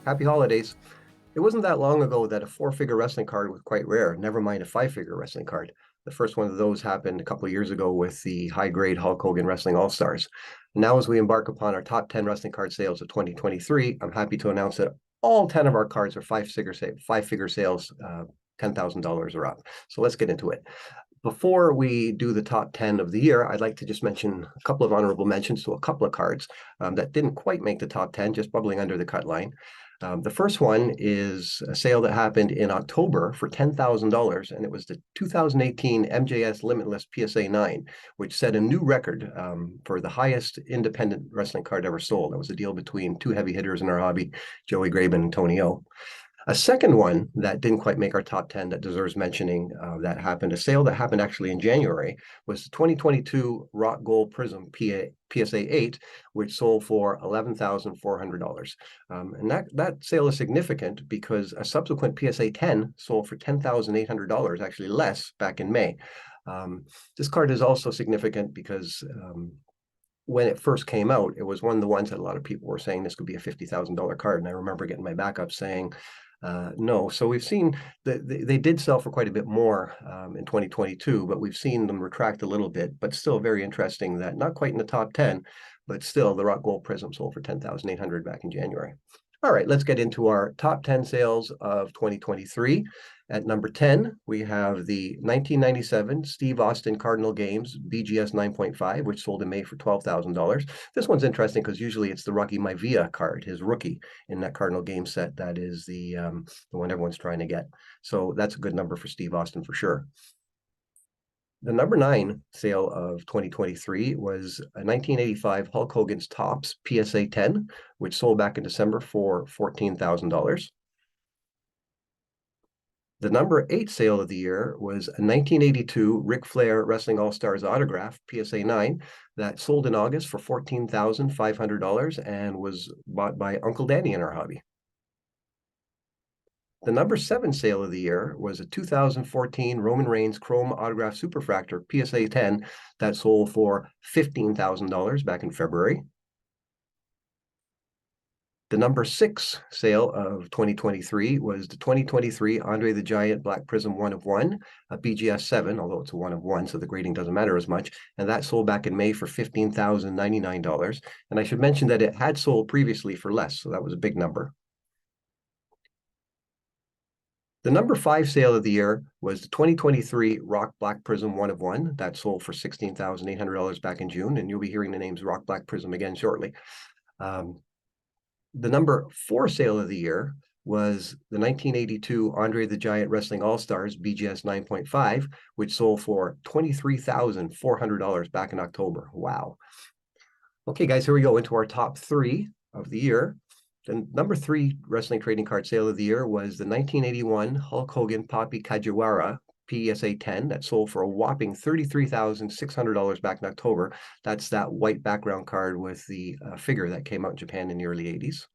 Happy holidays. It wasn't that long ago that a four-figure wrestling card was quite rare, never mind a five-figure wrestling card. The first one of those happened a couple of years ago with the high-grade Hulk Hogan Wrestling All-Stars. Now, as we embark upon our top 10 wrestling card sales of 2023, I'm happy to announce that all 10 of our cards are five-figure sales, $10,000 or up. So let's get into it. Before we do the top 10 of the year, I'd like to just mention a couple of honorable mentions to a couple of cards that didn't quite make the top 10, just bubbling under the cut line. The first one is a sale that happened in October for $10,000, and it was the 2018 MJS Limitless PSA 9, which set a new record for the highest independent wrestling card ever sold. That was a deal between two heavy hitters in our hobby, Joey Graben and Tony O. A second one that didn't quite make our top 10 that deserves mentioning, a sale that happened actually in January, was the 2022 Rock Gold Prism PSA 8, which sold for $11,400. And that sale is significant because a subsequent PSA 10 sold for $10,800, actually less, back in May. This card is also significant because when it first came out, it was one of the ones that a lot of people were saying this could be a $50,000 card. And I remember getting my backup saying, no. So we've seen that they did sell for quite a bit more in 2022, but we've seen them retract a little bit, but still very interesting that not quite in the top 10, but still the Rock Gold Prism sold for $10,800 back in January. All right, let's get into our top 10 sales of 2023. At number 10, we have the 1997 Steve Austin Cardinal Games BGS 9.5, which sold in May for $12,000. This one's interesting because usually it's the Rocky Maivia card, his rookie in that Cardinal game set. That is the one everyone's trying to get. So that's a good number for Steve Austin for sure. The number 9 sale of 2023 was a 1985 Hulk Hogan's Topps PSA 10, which sold back in December for $14,000. The number 8 sale of the year was a 1982 Ric Flair Wrestling All-Stars autograph, PSA 9, that sold in August for $14,500 and was bought by Uncle Danny in our hobby. The number 7 sale of the year was a 2014 Roman Reigns Chrome Autograph Superfractor PSA 10 that sold for $15,000 back in February. The number 6 sale of 2023 was the 2023 Andre the Giant Black Prism 1 of 1, a BGS 7, although it's a 1 of 1, so the grading doesn't matter as much. And that sold back in May for $15,099. And I should mention that it had sold previously for less, so that was a big number. The number 5 sale of the year was the 2023 Rock Black Prism 1 of 1. That sold for $16,800 back in June, and you'll be hearing the names Rock Black Prism again shortly. The number 4 sale of the year was the 1982 Andre the Giant Wrestling All-Stars BGS 9.5, which sold for $23,400 back in October. Wow. Okay, guys, here we go into our top 3 of the year. The number 3 wrestling trading card sale of the year was the 1981 Hulk Hogan Papi Kajiwara PSA 10 that sold for a whopping $33,600 back in October. That's that white background card with the figure that came out in Japan in the early 80s.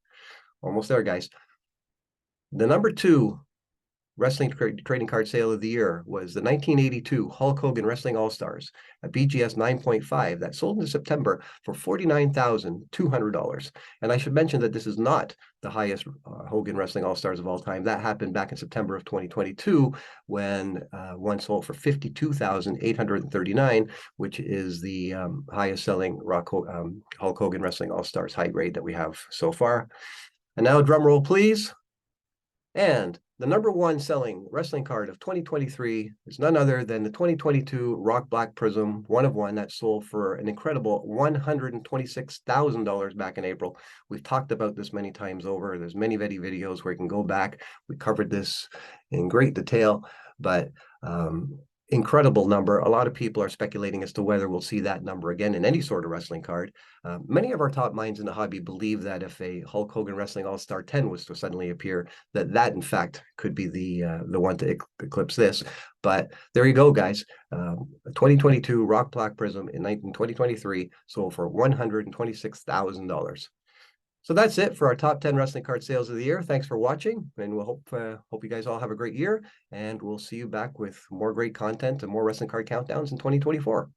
Almost there, guys. The number 2 wrestling trading card sale of the year was the 1982 Hulk Hogan Wrestling All-Stars, a BGS 9.5 that sold in September for $49,200. And I should mention that this is not the highest Hogan Wrestling All-Stars of all time. That happened back in September of 2022 when one sold for $52,839, which is the highest selling Hulk Hogan Wrestling All-Stars high grade that we have so far. And now drum roll, please. And the number 1 selling wrestling card of 2023 is none other than the 2022 Rock Black Prism 1 of 1 that sold for an incredible $126,000 back in April. We've talked about this many times over. There's many videos where you can go back. We covered this in great detail, but incredible number. A lot of people are speculating as to whether we'll see that number again in any sort of wrestling card. Many of our top minds in the hobby believe that if a Hulk Hogan Wrestling All-Star 10 was to suddenly appear, that in fact could be the one to eclipse this. But there you go, guys. 2022 Rock Black Prism in 2023 sold for $126,000. So that's it for our top 10 wrestling card sales of the year. Thanks for watching, and we'll hope you guys all have a great year, and we'll see you back with more great content and more wrestling card countdowns in 2024.